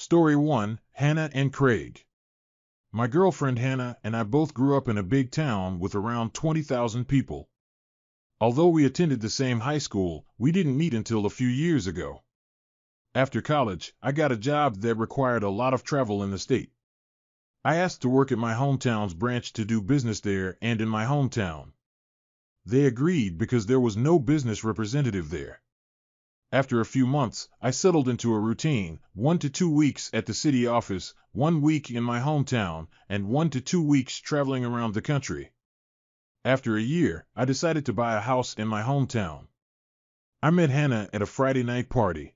Story 1: Hannah and Craig. My girlfriend Hannah and I both grew up in a big town with around 20,000 people. Although we attended the same high school, we didn't meet until a few years ago. After college, I got a job that required a lot of travel in the state. I asked to work at my hometown's branch to do business there and in my hometown. They agreed because there was no business representative there. After a few months, I settled into a routine: 1 to 2 weeks at the city office, 1 week in my hometown, and 1 to 2 weeks traveling around the country. After a year, I decided to buy a house in my hometown. I met Hannah at a Friday night party.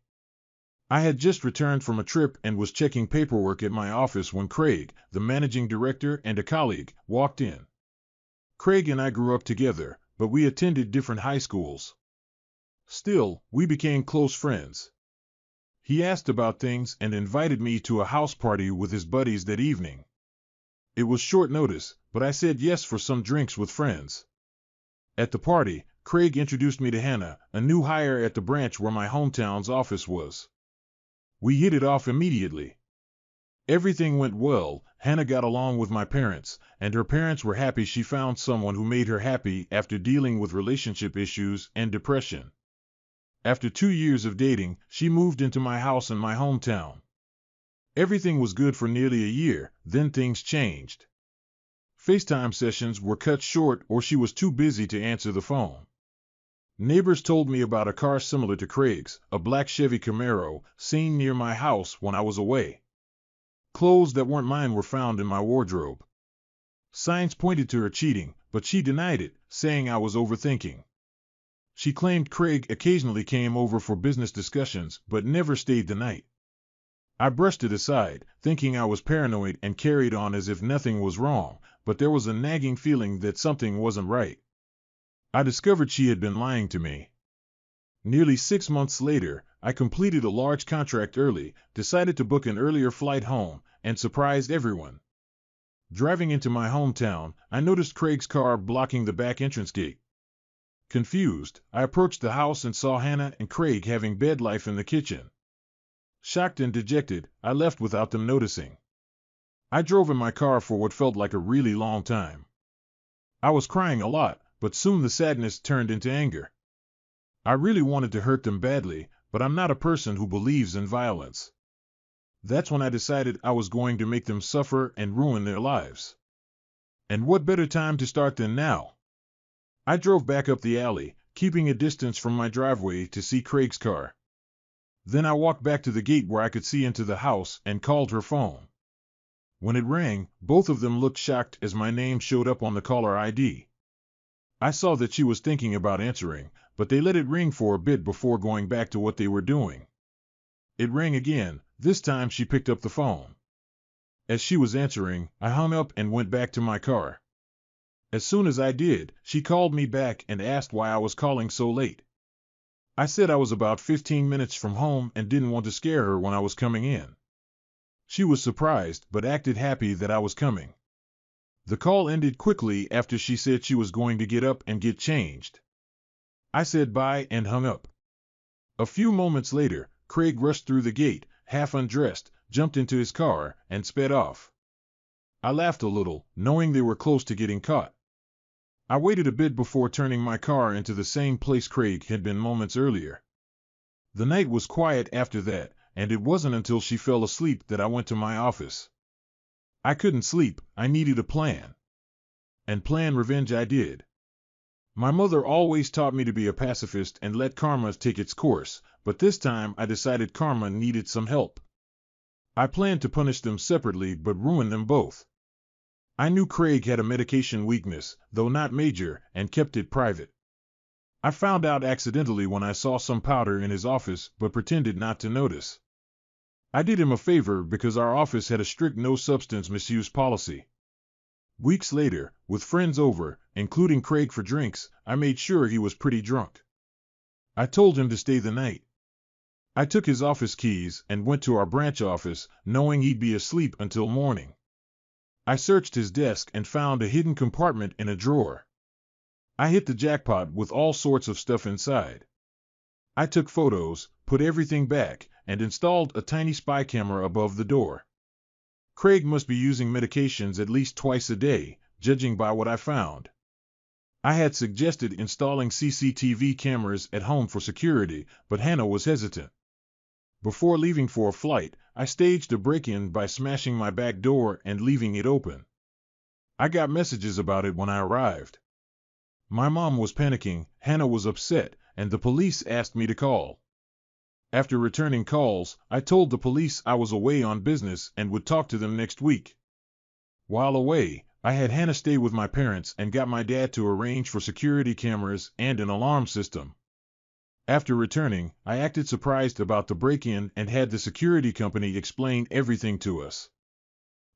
I had just returned from a trip and was checking paperwork at my office when Craig, the managing director and a colleague, walked in. Craig and I grew up together, but we attended different high schools. Still, we became close friends. He asked about things and invited me to a house party with his buddies that evening. It was short notice, but I said yes for some drinks with friends. At the party, Craig introduced me to Hannah, a new hire at the branch where my hometown's office was. We hit it off immediately. Everything went well. Hannah got along with my parents, and her parents were happy she found someone who made her happy after dealing with relationship issues and depression. After 2 years of dating, she moved into my house in my hometown. Everything was good for nearly a year, then things changed. FaceTime sessions were cut short or she was too busy to answer the phone. Neighbors told me about a car similar to Craig's, a black Chevy Camaro, seen near my house when I was away. Clothes that weren't mine were found in my wardrobe. Signs pointed to her cheating, but she denied it, saying I was overthinking. She claimed Craig occasionally came over for business discussions, but never stayed the night. I brushed it aside, thinking I was paranoid, and carried on as if nothing was wrong, but there was a nagging feeling that something wasn't right. I discovered she had been lying to me. Nearly 6 months later, I completed a large contract early, decided to book an earlier flight home, and surprised everyone. Driving into my hometown, I noticed Craig's car blocking the back entrance gate. Confused, I approached the house and saw Hannah and Craig having bed life in the kitchen. Shocked and dejected, I left without them noticing. I drove in my car for what felt like a really long time. I was crying a lot, but soon the sadness turned into anger. I really wanted to hurt them badly, but I'm not a person who believes in violence. That's when I decided I was going to make them suffer and ruin their lives. And what better time to start than now? I drove back up the alley, keeping a distance from my driveway to see Craig's car. Then I walked back to the gate where I could see into the house and called her phone. When it rang, both of them looked shocked as my name showed up on the caller ID. I saw that she was thinking about answering, but they let it ring for a bit before going back to what they were doing. It rang again. This time she picked up the phone. As she was answering, I hung up and went back to my car. As soon as I did, she called me back and asked why I was calling so late. I said I was about 15 minutes from home and didn't want to scare her when I was coming in. She was surprised but acted happy that I was coming. The call ended quickly after she said she was going to get up and get changed. I said bye and hung up. A few moments later, Craig rushed through the gate, half undressed, jumped into his car, and sped off. I laughed a little, knowing they were close to getting caught. I waited a bit before turning my car into the same place Craig had been moments earlier. The night was quiet after that, and it wasn't until she fell asleep that I went to my office. I couldn't sleep, I needed a plan. And plan revenge I did. My mother always taught me to be a pacifist and let karma take its course, but this time I decided karma needed some help. I planned to punish them separately but ruin them both. I knew Craig had a medication weakness, though not major, and kept it private. I found out accidentally when I saw some powder in his office but pretended not to notice. I did him a favor because our office had a strict no-substance misuse policy. Weeks later, with friends over, including Craig for drinks, I made sure he was pretty drunk. I told him to stay the night. I took his office keys and went to our branch office, knowing he'd be asleep until morning. I searched his desk and found a hidden compartment in a drawer. I hit the jackpot with all sorts of stuff inside. I took photos, put everything back, and installed a tiny spy camera above the door. Craig must be using medications at least twice a day, judging by what I found. I had suggested installing CCTV cameras at home for security, but Hannah was hesitant. Before leaving for a flight, I staged a break-in by smashing my back door and leaving it open. I got messages about it when I arrived. My mom was panicking, Hannah was upset, and the police asked me to call. After returning calls, I told the police I was away on business and would talk to them next week. While away, I had Hannah stay with my parents and got my dad to arrange for security cameras and an alarm system. After returning, I acted surprised about the break-in and had the security company explain everything to us.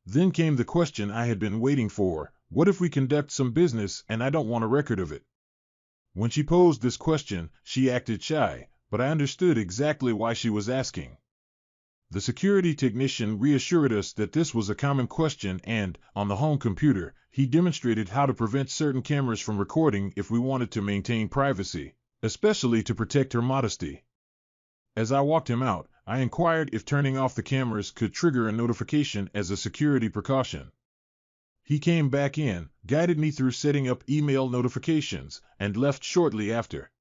Then came the question I had been waiting for: what if we conduct some business and I don't want a record of it? When she posed this question, she acted shy, but I understood exactly why she was asking. The security technician reassured us that this was a common question and, on the home computer, he demonstrated how to prevent certain cameras from recording if we wanted to maintain privacy, especially to protect her modesty. As I walked him out, I inquired if turning off the cameras could trigger a notification as a security precaution. He came back in, guided me through setting up email notifications, and left shortly after.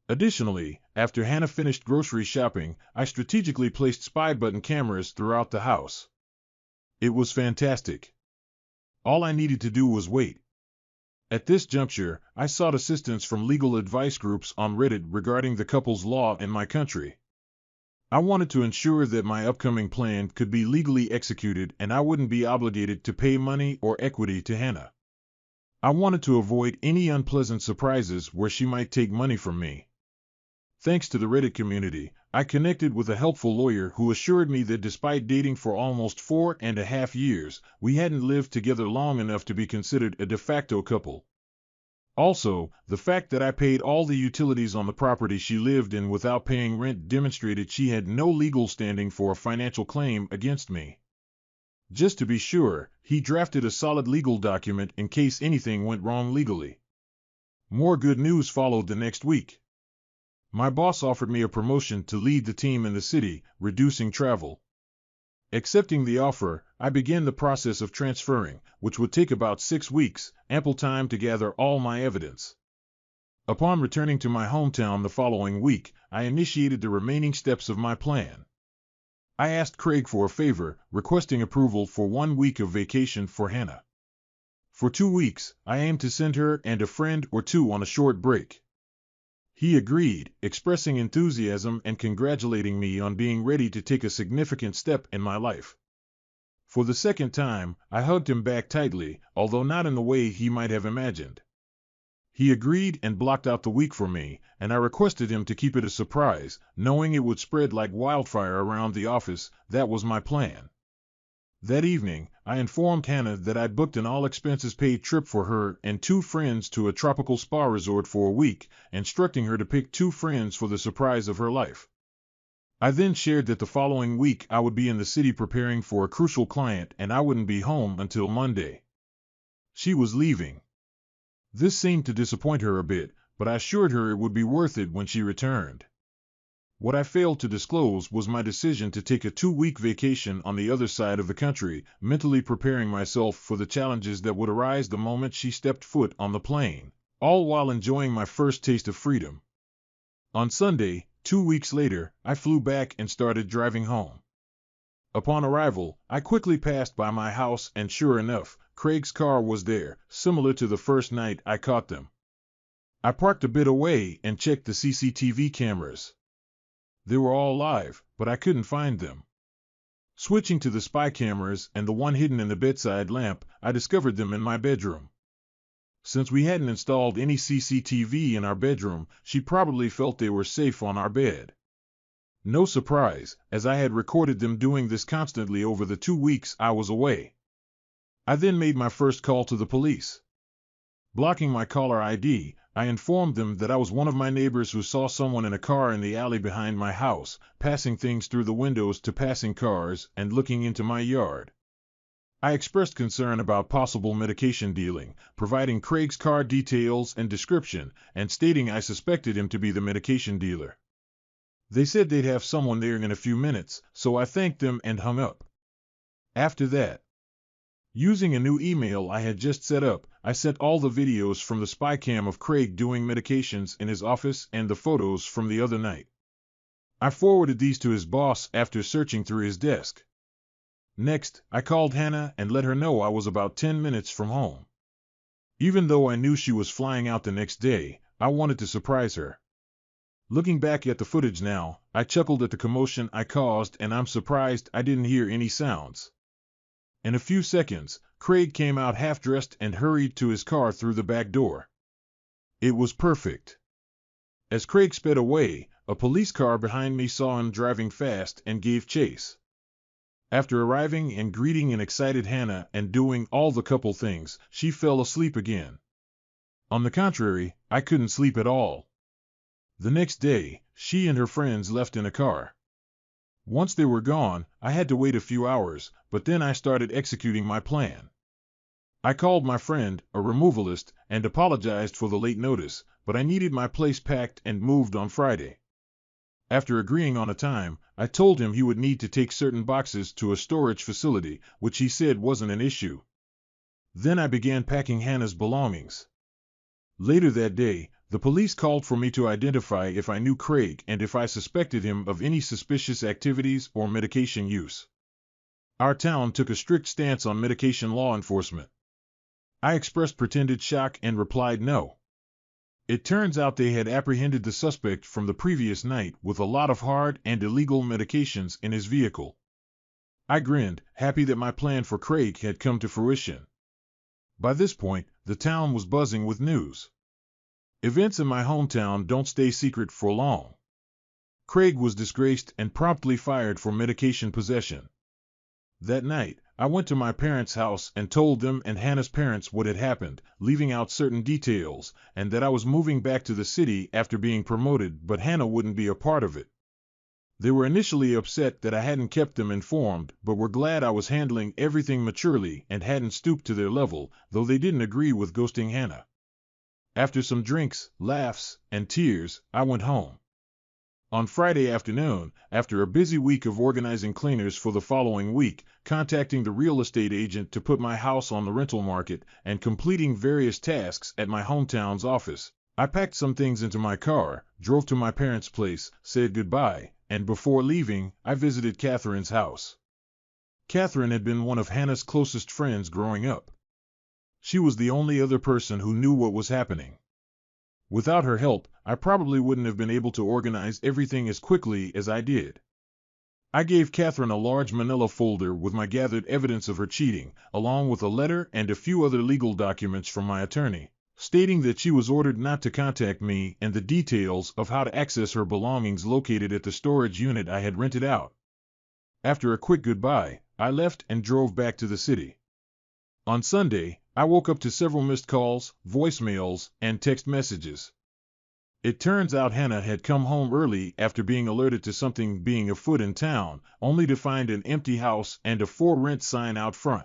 Additionally, after Hannah finished grocery shopping, I strategically placed spy button cameras throughout the house. It was fantastic. All I needed to do was wait. At this juncture, I sought assistance from legal advice groups on Reddit regarding the couple's law in my country. I wanted to ensure that my upcoming plan could be legally executed and I wouldn't be obligated to pay money or equity to Hannah. I wanted to avoid any unpleasant surprises where she might take money from me. Thanks to the Reddit community, I connected with a helpful lawyer who assured me that despite dating for almost 4.5 years, we hadn't lived together long enough to be considered a de facto couple. Also, the fact that I paid all the utilities on the property she lived in without paying rent demonstrated she had no legal standing for a financial claim against me. Just to be sure, he drafted a solid legal document in case anything went wrong legally. More good news followed the next week. My boss offered me a promotion to lead the team in the city, reducing travel. Accepting the offer, I began the process of transferring, which would take about 6 weeks, ample time to gather all my evidence. Upon returning to my hometown the following week, I initiated the remaining steps of my plan. I asked Craig for a favor, requesting approval for 1 week of vacation for Hannah. For 2 weeks, I aimed to send her and a friend or two on a short break. He agreed, expressing enthusiasm and congratulating me on being ready to take a significant step in my life. For the second time, I hugged him back tightly, although not in the way he might have imagined. He agreed and blocked out the week for me, and I requested him to keep it a surprise, knowing it would spread like wildfire around the office. That was my plan. That evening, I informed Hannah that I'd booked an all-expenses-paid trip for her and 2 friends to a tropical spa resort for a week, instructing her to pick 2 friends for the surprise of her life. I then shared that the following week I would be in the city preparing for a crucial client and I wouldn't be home until Monday. She was leaving. This seemed to disappoint her a bit, but I assured her it would be worth it when she returned. What I failed to disclose was my decision to take a 2-week vacation on the other side of the country, mentally preparing myself for the challenges that would arise the moment she stepped foot on the plane, all while enjoying my first taste of freedom. On Sunday, 2 weeks later, I flew back and started driving home. Upon arrival, I quickly passed by my house and sure enough, Craig's car was there, similar to the first night I caught them. I parked a bit away and checked the CCTV cameras. They were all live, but I couldn't find them. Switching to the spy cameras and the one hidden in the bedside lamp, I discovered them in my bedroom. Since we hadn't installed any CCTV in our bedroom, she probably felt they were safe on our bed. No surprise, as I had recorded them doing this constantly over the 2 weeks I was away. I then made my first call to the police. Blocking my caller ID, I informed them that I was one of my neighbors who saw someone in a car in the alley behind my house, passing things through the windows to passing cars and looking into my yard. I expressed concern about possible medication dealing, providing Craig's car details and description, and stating I suspected him to be the medication dealer. They said they'd have someone there in a few minutes, so I thanked them and hung up. After that, using a new email I had just set up, I sent all the videos from the spy cam of Craig doing medications in his office and the photos from the other night. I forwarded these to his boss after searching through his desk. Next, I called Hannah and let her know I was about 10 minutes from home. Even though I knew she was flying out the next day, I wanted to surprise her. Looking back at the footage now, I chuckled at the commotion I caused, and I'm surprised I didn't hear any sounds. In a few seconds, Craig came out half-dressed and hurried to his car through the back door. It was perfect. As Craig sped away, a police car behind me saw him driving fast and gave chase. After arriving and greeting an excited Hannah and doing all the couple things, she fell asleep again. On the contrary, I couldn't sleep at all. The next day, she and her friends left in a car. Once they were gone, I had to wait a few hours, but then I started executing my plan. I called my friend, a removalist, and apologized for the late notice, but I needed my place packed and moved on Friday. After agreeing on a time, I told him he would need to take certain boxes to a storage facility, which he said wasn't an issue. Then I began packing Hannah's belongings. Later that day, the police called for me to identify if I knew Craig and if I suspected him of any suspicious activities or medication use. Our town took a strict stance on medication law enforcement. I expressed pretended shock and replied no. It turns out they had apprehended the suspect from the previous night with a lot of hard and illegal medications in his vehicle. I grinned, happy that my plan for Craig had come to fruition. By this point, the town was buzzing with news. Events in my hometown don't stay secret for long. Craig was disgraced and promptly fired for medication possession. That night, I went to my parents' house and told them and Hannah's parents what had happened, leaving out certain details, and that I was moving back to the city after being promoted, but Hannah wouldn't be a part of it. They were initially upset that I hadn't kept them informed, but were glad I was handling everything maturely and hadn't stooped to their level, though they didn't agree with ghosting Hannah. After some drinks, laughs, and tears, I went home. On Friday afternoon, after a busy week of organizing cleaners for the following week, contacting the real estate agent to put my house on the rental market, and completing various tasks at my hometown's office, I packed some things into my car, drove to my parents' place, said goodbye, and before leaving, I visited Catherine's house. Catherine had been one of Hannah's closest friends growing up. She was the only other person who knew what was happening. Without her help, I probably wouldn't have been able to organize everything as quickly as I did. I gave Catherine a large manila folder with my gathered evidence of her cheating, along with a letter and a few other legal documents from my attorney, stating that she was ordered not to contact me and the details of how to access her belongings located at the storage unit I had rented out. After a quick goodbye, I left and drove back to the city. On Sunday, I woke up to several missed calls, voicemails, and text messages. It turns out Hannah had come home early after being alerted to something being afoot in town, only to find an empty house and a for rent sign out front.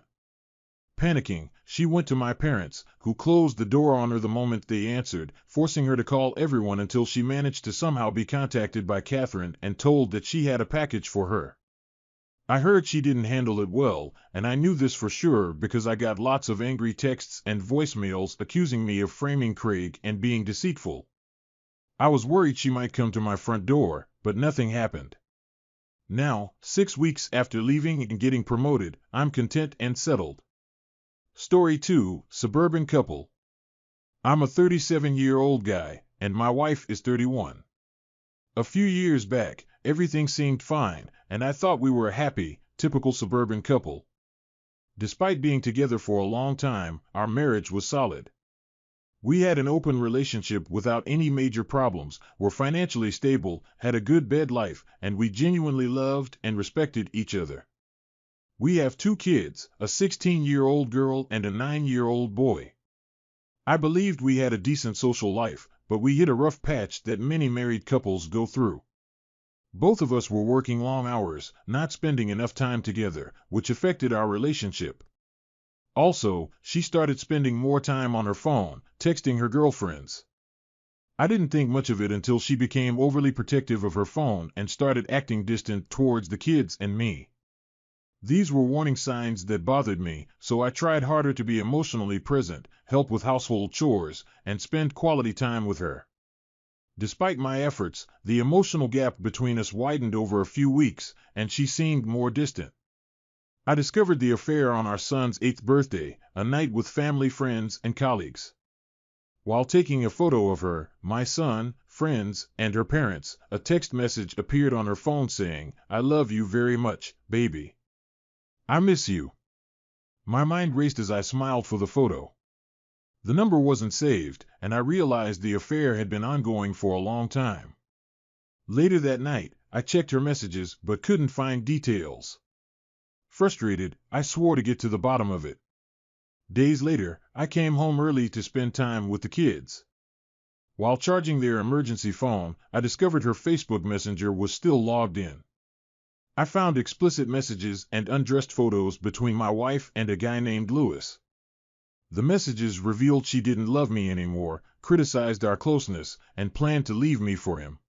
Panicking, she went to my parents, who closed the door on her the moment they answered, forcing her to call everyone until she managed to somehow be contacted by Catherine and told that she had a package for her. I heard she didn't handle it well, and I knew this for sure because I got lots of angry texts and voicemails accusing me of framing Craig and being deceitful. I was worried she might come to my front door, but nothing happened. Now, 6 weeks after leaving and getting promoted, I'm content and settled. Story 2, Suburban Couple. I'm a 37-year-old guy, and my wife is 31. A few years back, everything seemed fine, and I thought we were a happy, typical suburban couple. Despite being together for a long time, our marriage was solid. We had an open relationship without any major problems, were financially stable, had a good bed life, and we genuinely loved and respected each other. We have 2 kids, a 16-year-old girl and a 9-year-old boy. I believed we had a decent social life, but we hit a rough patch that many married couples go through. Both of us were working long hours, not spending enough time together, which affected our relationship. Also, she started spending more time on her phone, texting her girlfriends. I didn't think much of it until she became overly protective of her phone and started acting distant towards the kids and me. These were warning signs that bothered me, so I tried harder to be emotionally present, help with household chores, and spend quality time with her. Despite my efforts, the emotional gap between us widened over a few weeks, and she seemed more distant. I discovered the affair on our son's 8th birthday, a night with family, friends, and colleagues. While taking a photo of her, my son, friends, and her parents, a text message appeared on her phone saying, "I love you very much, baby. I miss you." My mind raced as I smiled for the photo. The number wasn't saved, and I realized the affair had been ongoing for a long time. Later that night, I checked her messages but couldn't find details. Frustrated, I swore to get to the bottom of it. Days later, I came home early to spend time with the kids. While charging their emergency phone, I discovered her Facebook Messenger was still logged in. I found explicit messages and undressed photos between my wife and a guy named Louis. The messages revealed she didn't love me anymore, criticized our closeness, and planned to leave me for him.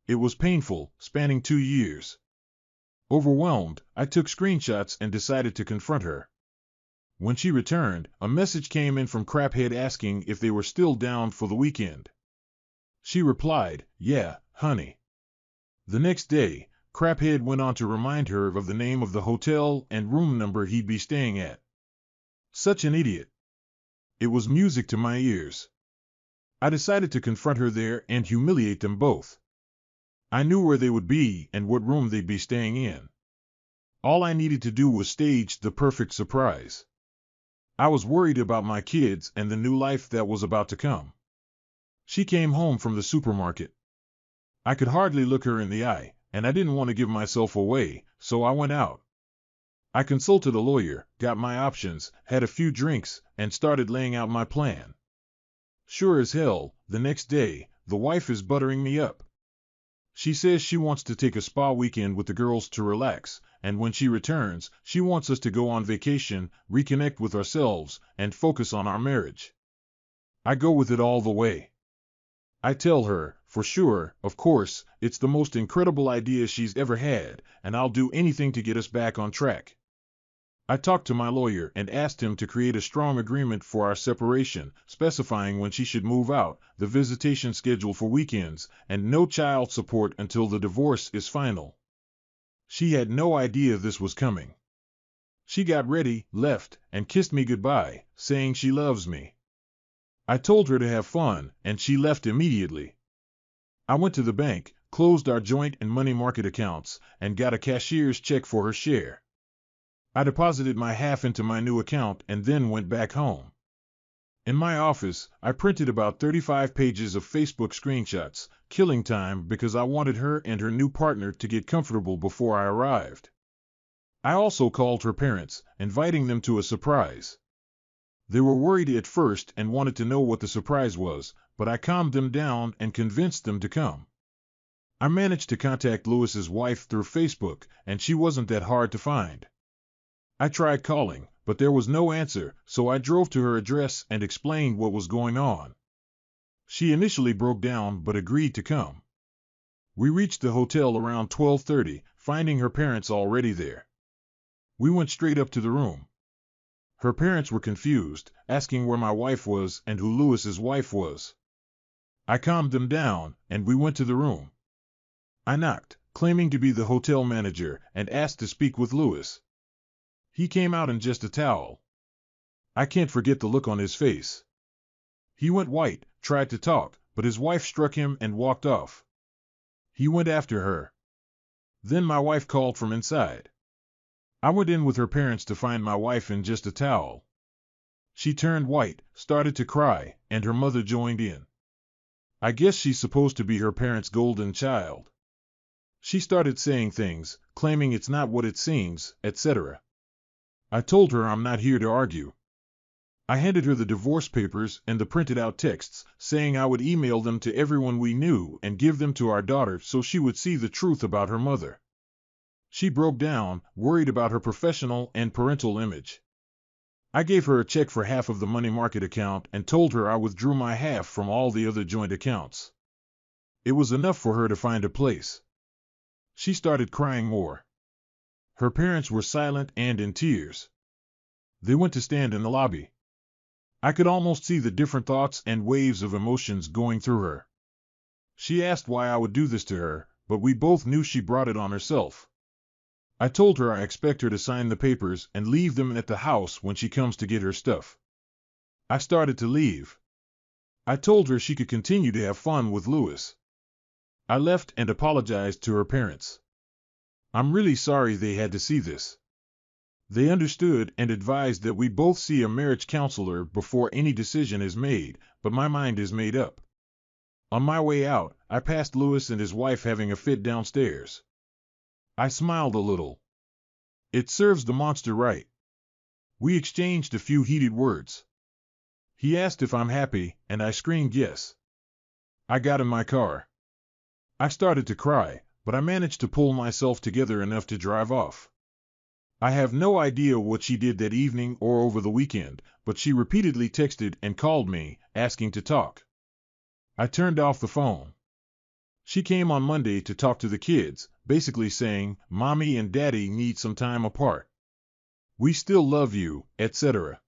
It was painful, spanning 2 years. Overwhelmed, I took screenshots and decided to confront her. When she returned, a message came in from Craphead asking if they were still down for the weekend. She replied, "Yeah, honey." The next day, Craphead went on to remind her of the name of the hotel and room number he'd be staying at. Such an idiot. It was music to my ears. I decided to confront her there and humiliate them both. I knew where they would be and what room they'd be staying in. All I needed to do was stage the perfect surprise. I was worried about my kids and the new life that was about to come. She came home from the supermarket. I could hardly look her in the eye, and I didn't want to give myself away, so I went out. I consulted a lawyer, got my options, had a few drinks, and started laying out my plan. Sure as hell, the next day, the wife is buttering me up. She says she wants to take a spa weekend with the girls to relax, and when she returns, she wants us to go on vacation, reconnect with ourselves, and focus on our marriage. I go with it all the way. I tell her, for sure, of course, it's the most incredible idea she's ever had, and I'll do anything to get us back on track. I talked to my lawyer and asked him to create a strong agreement for our separation, specifying when she should move out, the visitation schedule for weekends, and no child support until the divorce is final. She had no idea this was coming. She got ready, left, and kissed me goodbye, saying she loves me. I told her to have fun, and she left immediately. I went to the bank, closed our joint and money market accounts, and got a cashier's check for her share. I deposited my half into my new account and then went back home. In my office, I printed about 35 pages of Facebook screenshots, killing time because I wanted her and her new partner to get comfortable before I arrived. I also called her parents, inviting them to a surprise. They were worried at first and wanted to know what the surprise was, but I calmed them down and convinced them to come. I managed to contact Louis's wife through Facebook, and she wasn't that hard to find. I tried calling, but there was no answer, so I drove to her address and explained what was going on. She initially broke down but agreed to come. We reached the hotel around 12:30, finding her parents already there. We went straight up to the room. Her parents were confused, asking where my wife was and who Louis's wife was. I calmed them down, and we went to the room. I knocked, claiming to be the hotel manager, and asked to speak with Louis. He came out in just a towel. I can't forget the look on his face. He went white, tried to talk, but his wife struck him and walked off. He went after her. Then my wife called from inside. I went in with her parents to find my wife in just a towel. She turned white, started to cry, and her mother joined in. I guess she's supposed to be her parents' golden child. She started saying things, claiming it's not what it seems, etc. I told her I'm not here to argue. I handed her the divorce papers and the printed out texts, saying I would email them to everyone we knew and give them to our daughter so she would see the truth about her mother. She broke down, worried about her professional and parental image. I gave her a check for half of the money market account and told her I withdrew my half from all the other joint accounts. It was enough for her to find a place. She started crying more. Her parents were silent and in tears. They went to stand in the lobby. I could almost see the different thoughts and waves of emotions going through her. She asked why I would do this to her, but we both knew she brought it on herself. I told her I expect her to sign the papers and leave them at the house when she comes to get her stuff. I started to leave. I told her she could continue to have fun with Louis. I left and apologized to her parents. I'm really sorry they had to see this. They understood and advised that we both see a marriage counselor before any decision is made, but my mind is made up. On my way out, I passed Louis and his wife having a fit downstairs. I smiled a little. It serves the monster right. We exchanged a few heated words. He asked if I'm happy, and I screamed yes. I got in my car. I started to cry, but I managed to pull myself together enough to drive off. I have no idea what she did that evening or over the weekend, but she repeatedly texted and called me, asking to talk. I turned off the phone. She came on Monday to talk to the kids, basically saying, "Mommy and Daddy need some time apart. We still love you," etc.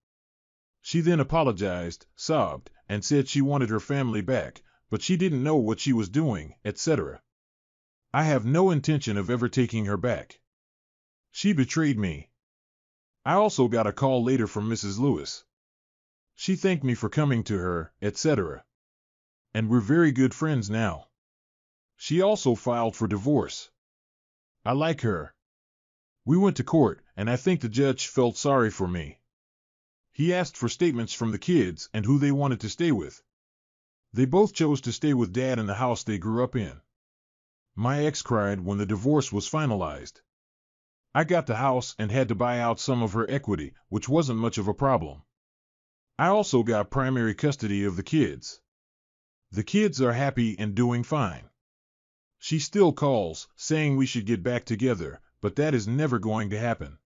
She then apologized, sobbed, and said she wanted her family back, but she didn't know what she was doing, etc. I have no intention of ever taking her back. She betrayed me. I also got a call later from Mrs. Lewis. She thanked me for coming to her, etc. And we're very good friends now. She also filed for divorce. I like her. We went to court, and I think the judge felt sorry for me. He asked for statements from the kids and who they wanted to stay with. They both chose to stay with Dad in the house they grew up in. My ex cried when the divorce was finalized. I got the house and had to buy out some of her equity, which wasn't much of a problem. I also got primary custody of the kids. The kids are happy and doing fine. She still calls, saying we should get back together, but that is never going to happen.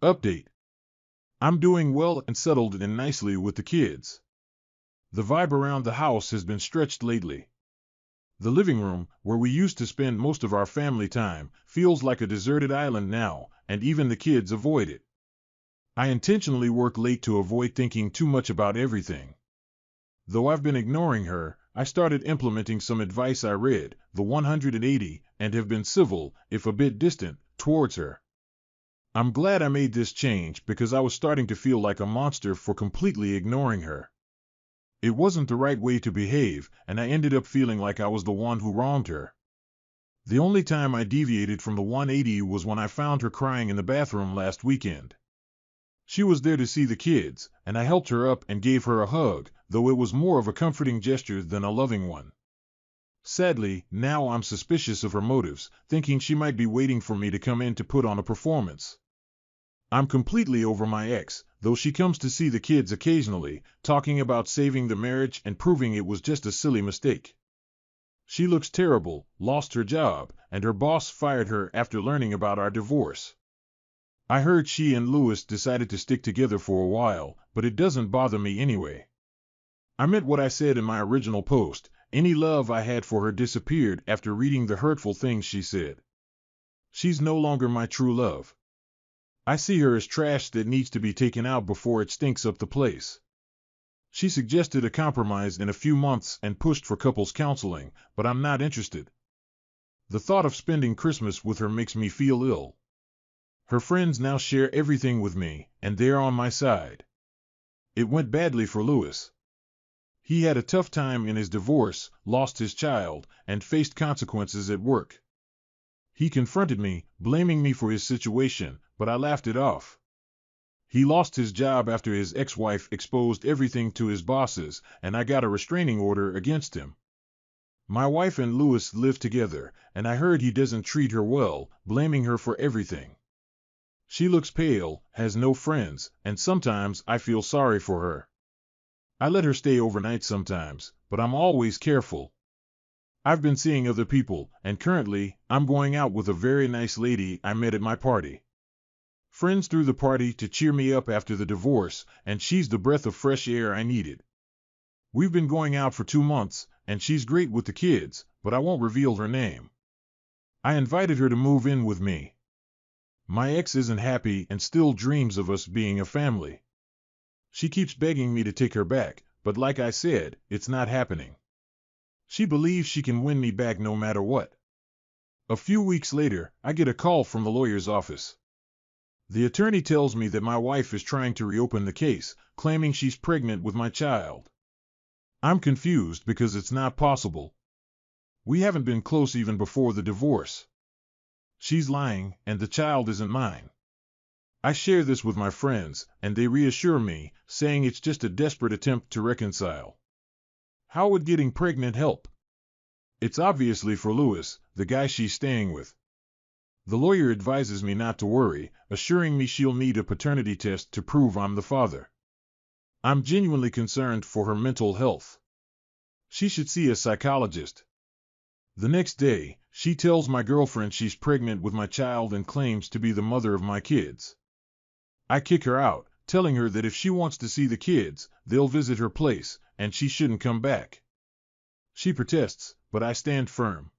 Update. I'm doing well and settled in nicely with the kids. The vibe around the house has been stretched lately. The living room, where we used to spend most of our family time, feels like a deserted island now, and even the kids avoid it. I intentionally work late to avoid thinking too much about everything. Though I've been ignoring her, I started implementing some advice I read, the 180, and have been civil, if a bit distant, towards her. I'm glad I made this change because I was starting to feel like a monster for completely ignoring her. It wasn't the right way to behave, and I ended up feeling like I was the one who wronged her. The only time I deviated from the 180 was when I found her crying in the bathroom last weekend. She was there to see the kids, and I helped her up and gave her a hug, though it was more of a comforting gesture than a loving one. Sadly, now I'm suspicious of her motives, thinking she might be waiting for me to come in to put on a performance. I'm completely over my ex, though she comes to see the kids occasionally, talking about saving the marriage and proving it was just a silly mistake. She looks terrible, lost her job, and her boss fired her after learning about our divorce. I heard she and Louis decided to stick together for a while, but it doesn't bother me anyway. I meant what I said in my original post. Any love I had for her disappeared after reading the hurtful things she said. She's no longer my true love. I see her as trash that needs to be taken out before it stinks up the place. She suggested a compromise in a few months and pushed for couples counseling, but I'm not interested. The thought of spending Christmas with her makes me feel ill. Her friends now share everything with me, and they're on my side. It went badly for Louis. He had a tough time in his divorce, lost his child, and faced consequences at work. He confronted me, blaming me for his situation, but I laughed it off. He lost his job after his ex-wife exposed everything to his bosses, and I got a restraining order against him. My wife and Louis live together, and I heard he doesn't treat her well, blaming her for everything. She looks pale, has no friends, and sometimes I feel sorry for her. I let her stay overnight sometimes, but I'm always careful. I've been seeing other people, and currently, I'm going out with a very nice lady I met at my party. Friends threw the party to cheer me up after the divorce, and she's the breath of fresh air I needed. We've been going out for 2 months, and she's great with the kids, but I won't reveal her name. I invited her to move in with me. My ex isn't happy and still dreams of us being a family. She keeps begging me to take her back, but like I said, it's not happening. She believes she can win me back no matter what. A few weeks later, I get a call from the lawyer's office. The attorney tells me that my wife is trying to reopen the case, claiming she's pregnant with my child. I'm confused because it's not possible. We haven't been close even before the divorce. She's lying, and the child isn't mine. I share this with my friends, and they reassure me, saying it's just a desperate attempt to reconcile. How would getting pregnant help? It's obviously for Louis, the guy she's staying with. The lawyer advises me not to worry, assuring me she'll need a paternity test to prove I'm the father. I'm genuinely concerned for her mental health. She should see a psychologist. The next day, she tells my girlfriend she's pregnant with my child and claims to be the mother of my kids. I kick her out, telling her that if she wants to see the kids, they'll visit her place, and she shouldn't come back. She protests, but I stand firm.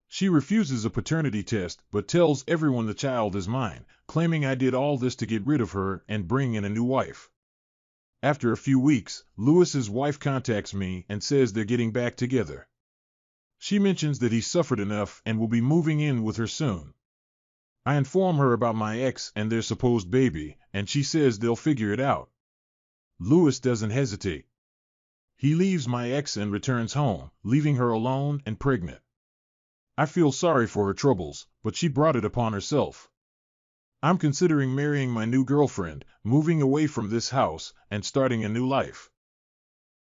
She refuses a paternity test, but tells everyone the child is mine, claiming I did all this to get rid of her and bring in a new wife. After a few weeks, Louis's wife contacts me and says they're getting back together. She mentions that he suffered enough and will be moving in with her soon. I inform her about my ex and their supposed baby, and she says they'll figure it out. Louis doesn't hesitate. He leaves my ex and returns home, leaving her alone and pregnant. I feel sorry for her troubles, but she brought it upon herself. I'm considering marrying my new girlfriend, moving away from this house, and starting a new life.